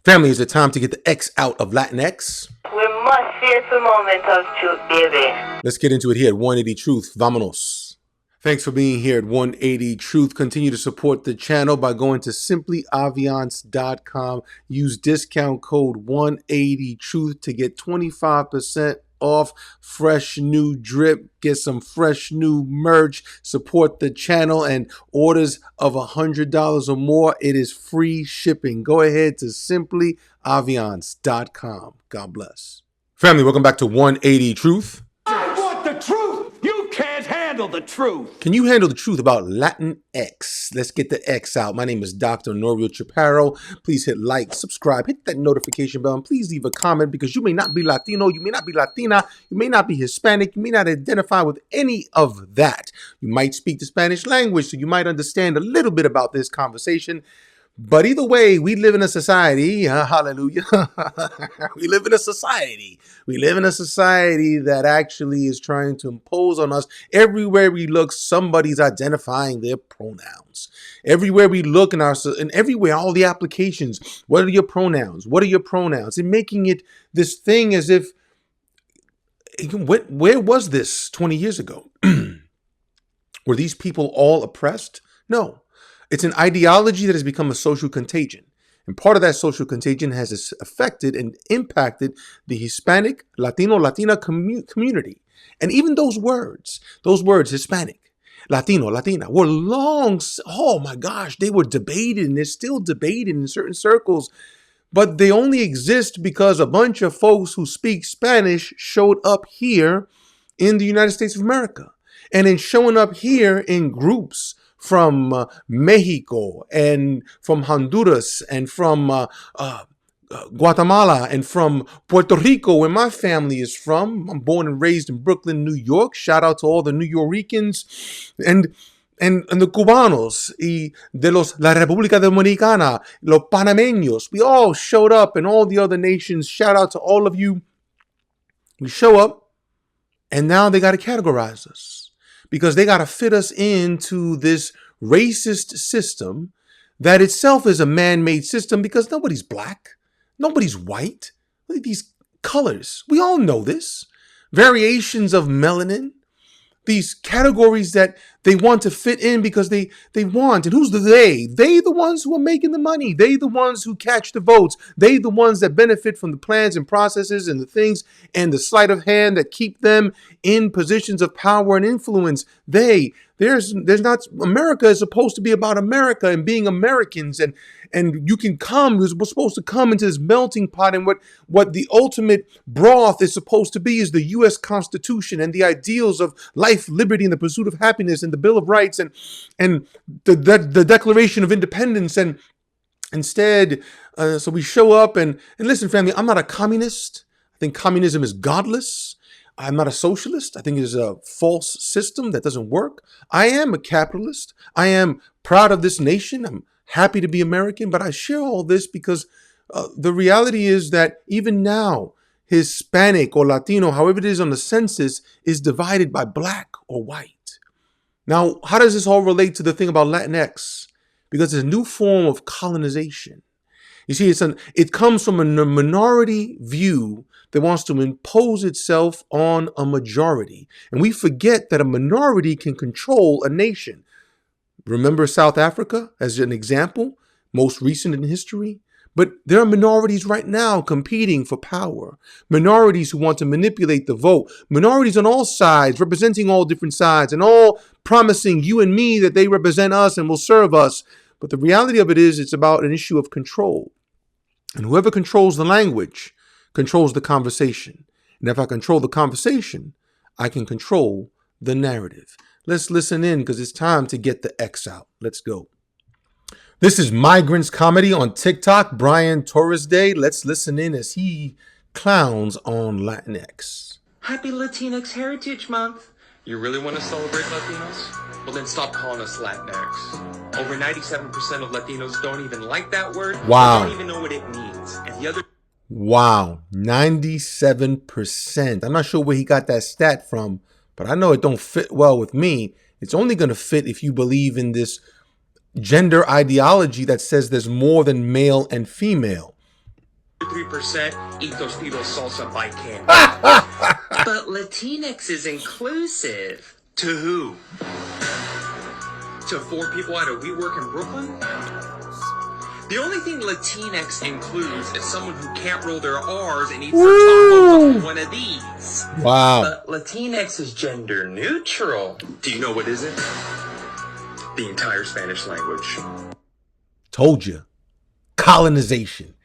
Family, is it time to get the X out of Latinx? We must face the moment of truth, baby. Let's get into it here at 180 Truth. Vamonos. Thanks for being here at 180 Truth. Continue to support the channel by going to simplyaviance.com. Use discount code 180 Truth to get 25% off fresh new drip. Get some fresh new merch. Support the channel, and orders of $100 or more, it is free shipping. Go ahead to simplyaviance.com. God bless. Family, welcome back to 180 Truth. I want the truth. You can't handle the truth. Can you handle the truth about Latinx? Let's get the X out. My name is Dr. Norio Chaparro. Please hit like, subscribe, hit that notification bell, and please leave a comment, because you may not be Latino, you may not be Latina, you may not be Hispanic, you may not identify with any of that. You might speak the Spanish language, so you might understand a little bit about this conversation. But either way, we live in a society, hallelujah, we live in a society. We live in a society that actually is trying to impose on us. Everywhere we look, somebody's identifying their pronouns. Everywhere we look and everywhere, all the applications, what are your pronouns? What are your pronouns? And making it this thing as if, where was this 20 years ago? Were these people all oppressed? No. It's an ideology that has become a social contagion. And part of that social contagion has affected and impacted the Hispanic, Latino, Latina community. And even those words, Hispanic, Latino, Latina, were long, oh my gosh, they were debated, and they're still debated in certain circles. But they only exist because a bunch of folks who speak Spanish showed up here in the United States of America. And in showing up here in groups from Mexico and from Honduras and from Guatemala and from Puerto Rico, where my family is from. I'm born and raised in Brooklyn, New York. Shout out to all the New Yorkers and the Cubanos y de la República Dominicana, los Panameños. We all showed up, and all the other nations. Shout out to all of you. We show up, and now they got to categorize us, because they got to fit us into this racist system that itself is a man-made system, because nobody's black, nobody's white. Look at these colors. We all know this. Variations of melanin. These categories that they want to fit in because they want. And who's the they? They the ones who are making the money. They the ones who catch the votes. They the ones that benefit from the plans and processes and the things and the sleight of hand that keep them in positions of power and influence. There's not, America is supposed to be about America and being Americans, and you can come, we're supposed to come into this melting pot, and what the ultimate broth is supposed to be is the U.S. Constitution and the ideals of life, liberty, and the pursuit of happiness, and the Bill of Rights, and the Declaration of Independence. And instead, so we show up, and listen, family, I'm not a communist. I think communism is godless. I'm not a socialist. I think it is a false system that doesn't work. I am a capitalist. I am proud of this nation. I'm happy to be American, but I share all this because the reality is that even now, Hispanic or Latino, however it is on the census, is divided by black or white. Now, how does this all relate to the thing about Latinx? Because it's a new form of colonization. You see, it comes from a minority view that wants to impose itself on a majority. And we forget that a minority can control a nation. Remember South Africa as an example, most recent in history? But there are minorities right now competing for power. Minorities who want to manipulate the vote. Minorities on all sides, representing all different sides, and all promising you and me that they represent us and will serve us. But the reality of it is, it's about an issue of control. And whoever controls the language controls the conversation. And if I control the conversation, I can control the narrative. Let's listen in, because it's time to get the X out. Let's go. This is Migrants Comedy on TikTok, Brian Torres Day. Let's listen in as he clowns on Latinx. Happy Latinx Heritage Month. You really want to celebrate Latinos? Well, then stop calling us Latinx. Over 97% of Latinos don't even like that word. Wow. They don't even know what it means. And the other... Wow, 97%. I'm not sure where he got that stat from, but I know it don't fit well with me. It's only going to fit if you believe in this gender ideology that says there's more than male and female. 3% eat Tostitos salsa bite candy. But LatinX is inclusive. To who? To 4 people at a WeWork in Brooklyn? The only thing Latinx includes is someone who can't roll their R's and eats their tacos on one of these. Wow. But Latinx is gender neutral. Do you know what isn't? The entire Spanish language. Told you. Colonization.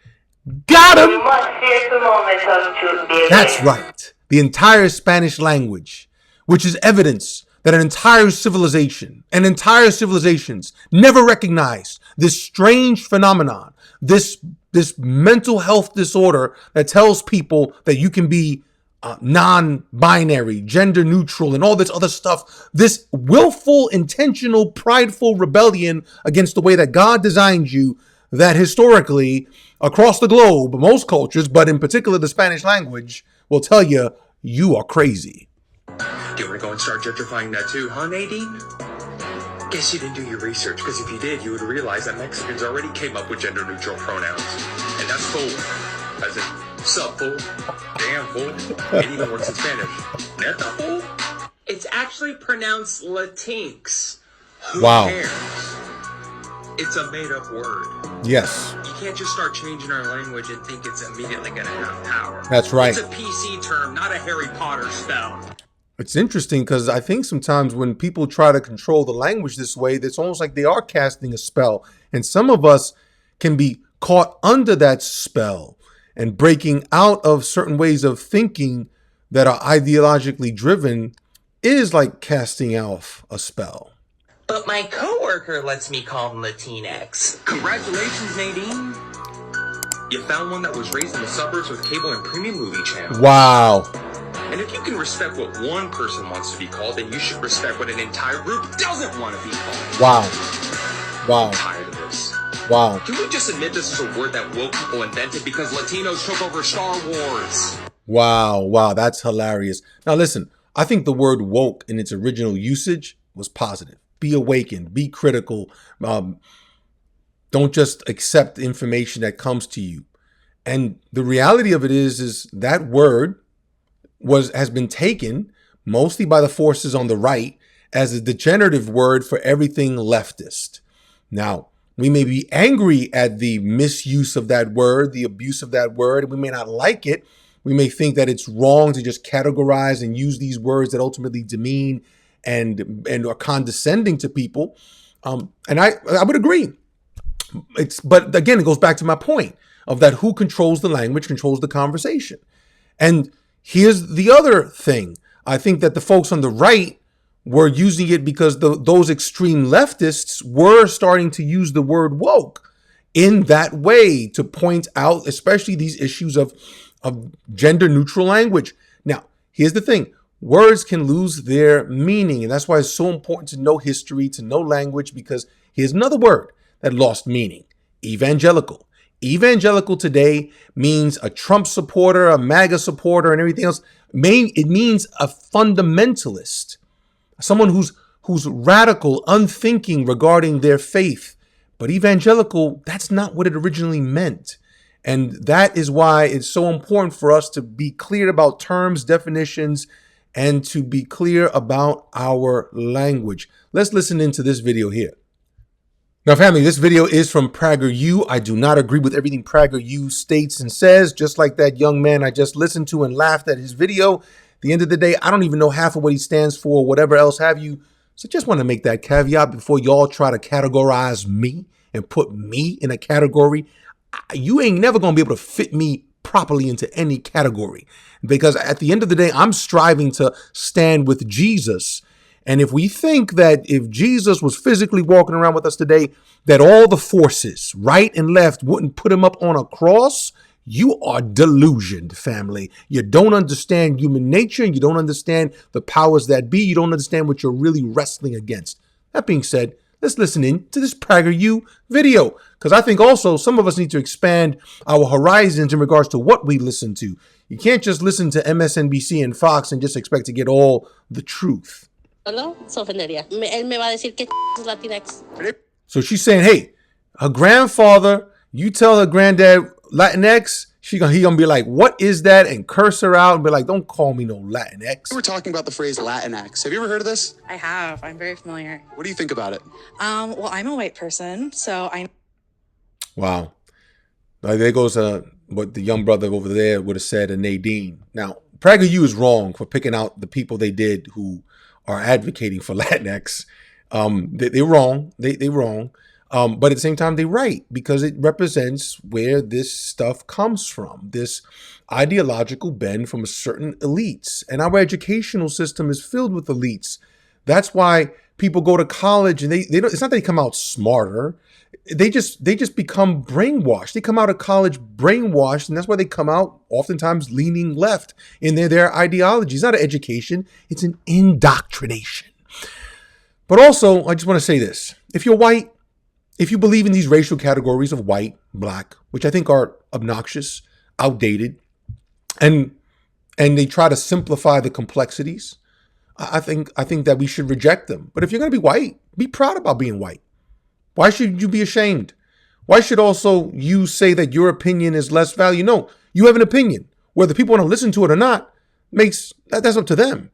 Got You him! must fear the moment of truth, baby. That's right. The entire Spanish language, which is evidence that an entire civilization and entire civilizations never recognized this strange phenomenon, this mental health disorder that tells people that you can be non-binary, gender neutral, and all this other stuff. This willful, intentional, prideful rebellion against the way that God designed you, that historically, across the globe, most cultures, but in particular the Spanish language, will tell you, you are crazy. Do you want to go and start gentrifying that too, huh, Nadine? Guess you didn't do your research, because if you did, you would realize that Mexicans already came up with gender-neutral pronouns. And that's fool. As in, sup, fool? Damn, fool. It even works in Spanish. Neta, fool? It's actually pronounced Latinx. Who Wow. cares? It's a made-up word. Yes, You can't just start changing our language and think it's immediately going to have power. that's right. It's a PC term, not a Harry Potter spell. It's interesting because I think sometimes when people try to control the language this way, it's almost like they are casting a spell. And some of us can be caught under that spell, and breaking out of certain ways of thinking that are ideologically driven is like casting off a spell. But my coworker lets me call him Latinx. Congratulations, Nadine. You found one that was raised in the suburbs with cable and premium movie channels. Wow. And if you can respect what one person wants to be called, then you should respect what an entire group doesn't want to be called. Wow. Wow. I'm tired of this. Wow. Can we just admit this is a word that woke people invented because Latinos took over Star Wars? Wow. Wow. That's hilarious. Now, listen, I think the word woke in its original usage was positive. Be awakened. Be critical. Don't just accept information that comes to you. And the reality of it is that word has been taken mostly by the forces on the right as a degenerative word for everything leftist. Now, we may be angry at the misuse of that word, the abuse of that word. We may not like it. We may think that it's wrong to just categorize and use these words that ultimately demean and are condescending to people. And I would agree. But again, it goes back to my point of that who controls the language controls the conversation. And here's the other thing. I think that the folks on the right were using it because those extreme leftists were starting to use the word woke in that way to point out, especially these issues of gender neutral language. Now, here's the thing. Words can lose their meaning. And that's why it's so important to know history, to know language, because here's another word that lost meaning. Evangelical. Evangelical today means a Trump supporter, a MAGA supporter, and everything else. It means a fundamentalist, someone who's radical, unthinking regarding their faith. But evangelical, that's not what it originally meant. And that is why it's so important for us to be clear about terms, definitions, and to be clear about our language. Let's listen into this video here. Now, family, this video is from PragerU. I do not agree with everything PragerU states and says, just like that young man I just listened to and laughed at his video. At the end of the day, I don't even know half of what he stands for, whatever else have you. So just want to make that caveat before y'all try to categorize me and put me in a category. You ain't never going to be able to fit me properly into any category, because at the end of the day, I'm striving to stand with Jesus. And if we think that if Jesus was physically walking around with us today, that all the forces, right and left, wouldn't put him up on a cross, you are delusioned, family. You don't understand human nature, and you don't understand the powers that be. You don't understand what you're really wrestling against. That being said, let's listen in to this PragerU video, because I think also some of us need to expand our horizons in regards to what we listen to. You can't just listen to MSNBC and Fox and just expect to get all the truth. No, se ofendería. Él me va a decir que es Latinx. So she's saying, hey, her grandfather, you tell her granddad Latinx, he gonna be like, what is that? And curse her out and be like, don't call me no Latinx. We're talking about the phrase Latinx. Have you ever heard of this? I have. I'm very familiar. What do you think about it? Well, I'm a white person, so I. Wow. Like, there goes what the young brother over there would have said, Nadine. Now, PragerU is wrong for picking out the people they did who are advocating for Latinx. They're wrong. They're wrong. But at the same time, they're right, because it represents where this stuff comes from, this ideological bend from a certain elites. And our educational system is filled with elites. That's why people go to college and they don't, it's not that they come out smarter. They just become brainwashed. They come out of college brainwashed, and that's why they come out oftentimes leaning left in their ideology. It's not an education, it's an indoctrination. But also, I just want to say this. If you're white, if you believe in these racial categories of white, black, which I think are obnoxious, outdated, and they try to simplify the complexities, I think that we should reject them. But if you're going to be white, be proud about being white. Why should you be ashamed? Why should also you say that your opinion is less value? No, you have an opinion. Whether people want to listen to it or not, that's up to them.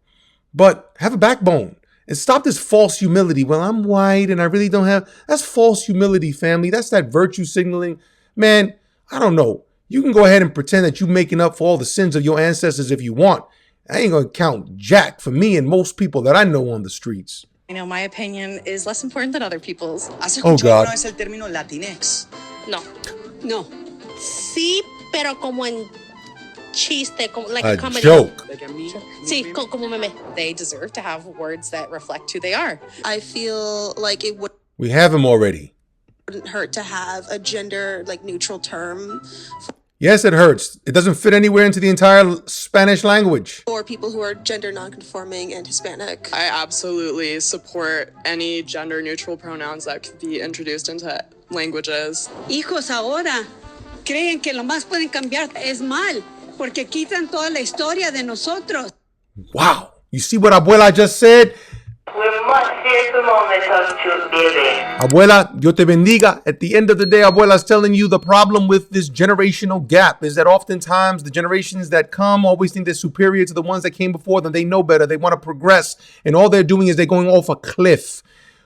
But have a backbone and stop this false humility. Well, I'm white and I really don't have. That's false humility, family. That's that virtue signaling. Man, I don't know. You can go ahead and pretend that you're making up for all the sins of your ancestors if you want. I ain't going to count jack for me and most people that I know on the streets. You know, my opinion is less important than other people's. ¿Has Oh, escuchado God. alguna vez el término Latinx? No. No. Sí, pero como en chiste, como like A a comedy. joke. Like a meme? Sí, como meme. They deserve to have words that reflect who they are. I feel like it We have him already. wouldn't hurt to have a gender neutral term Yes, it hurts. It doesn't fit anywhere into the entire Spanish language. for people who are gender nonconforming and Hispanic. I absolutely support any gender-neutral pronouns that could be introduced into languages. Hijos ahora creen que lo más pueden cambiar es mal, porque quitan toda la historia de nosotros. Wow. You see what Abuela just said? We must seize the moment of truth, baby. Abuela, Dios te bendiga. At the end of the day, Abuela's telling you the problem with this generational gap is that oftentimes the generations that come always think they're superior to the ones that came before them. They know better. They want to progress. And all they're doing is they're going off a cliff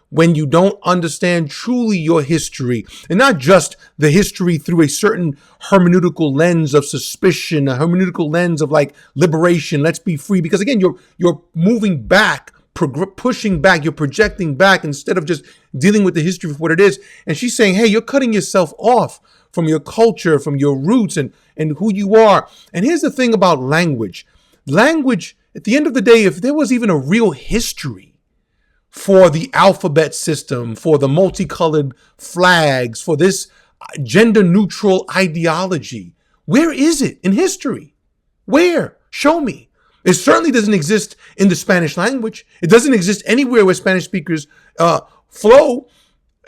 when you don't understand truly your history, and not just the history through a certain hermeneutical lens of suspicion, a hermeneutical lens of like liberation. Let's be free. Because again, you're moving back, pushing back, you're projecting back instead of just dealing with the history of what it is. And she's saying, hey, you're cutting yourself off from your culture, from your roots and who you are. And here's the thing about language. Language, at the end of the day, if there was even a real history for the alphabet system, for the multicolored flags, for this gender neutral ideology, where is it in history? Where? Show me. It certainly doesn't exist in the Spanish language. It doesn't exist anywhere where Spanish speakers flow.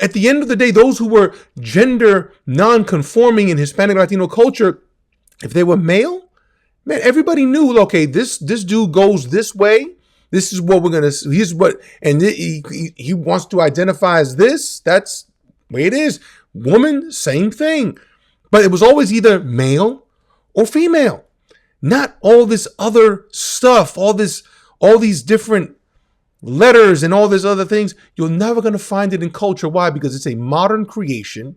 At the end of the day, those who were gender non-conforming in Hispanic Latino culture, if they were male, man, everybody knew, okay, this dude goes this way. This is what we're going to, here's what, and he wants to identify as this. That's the way it is. Woman, same thing. But it was always either male or female. Not all this other stuff, all these different letters and all these other things. You're never going to find it in culture. Why? Because it's a modern creation,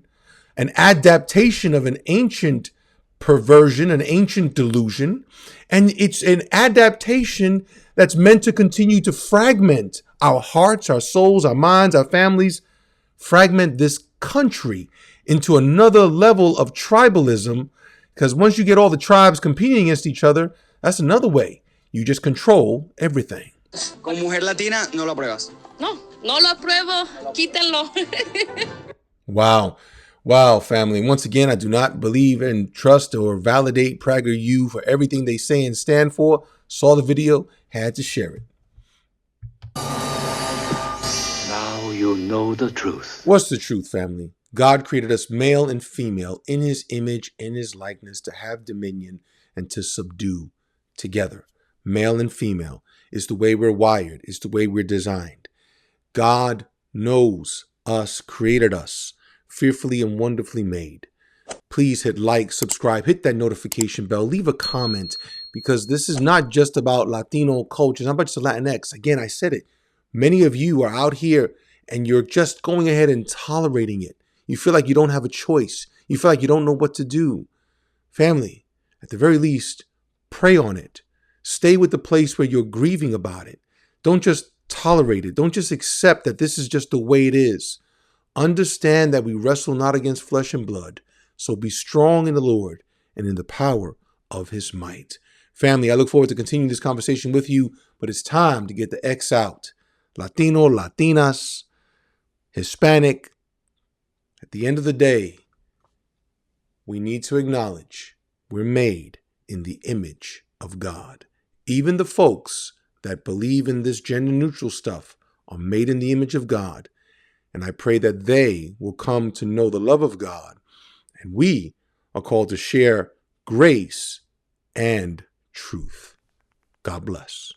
an adaptation of an ancient perversion, an ancient delusion. And it's an adaptation that's meant to continue to fragment our hearts, our souls, our minds, our families, fragment this country into another level of tribalism. Because once you get all the tribes competing against each other, that's another way. You just control everything. Como mujer latina, no lo apruebas. No, no lo apruebo. Quítenlo. Wow. Wow, family. Once again, I do not believe and trust or validate PragerU for everything they say and stand for. Saw the video, had to share it. Now you know the truth. What's the truth, family? God created us male and female in his image, in his likeness, to have dominion and to subdue together. Male and female is the way we're wired, is the way we're designed. God knows us, created us, fearfully and wonderfully made. Please hit like, subscribe, hit that notification bell, leave a comment, because this is not just about Latino culture. It's not about just Latinx. Again, I said it. Many of you are out here and you're just going ahead and tolerating it. You feel like you don't have a choice. You feel like you don't know what to do. Family, at the very least, pray on it. Stay with the place where you're grieving about it. Don't just tolerate it. Don't just accept that this is just the way it is. Understand that we wrestle not against flesh and blood. So be strong in the Lord and in the power of his might. Family, I look forward to continuing this conversation with you, but it's time to get the X out. Latino, Latinas, Hispanic. At the end of the day, we need to acknowledge we're made in the image of God. Even the folks that believe in this gender neutral stuff are made in the image of God. And I pray that they will come to know the love of God. And we are called to share grace and truth. God bless.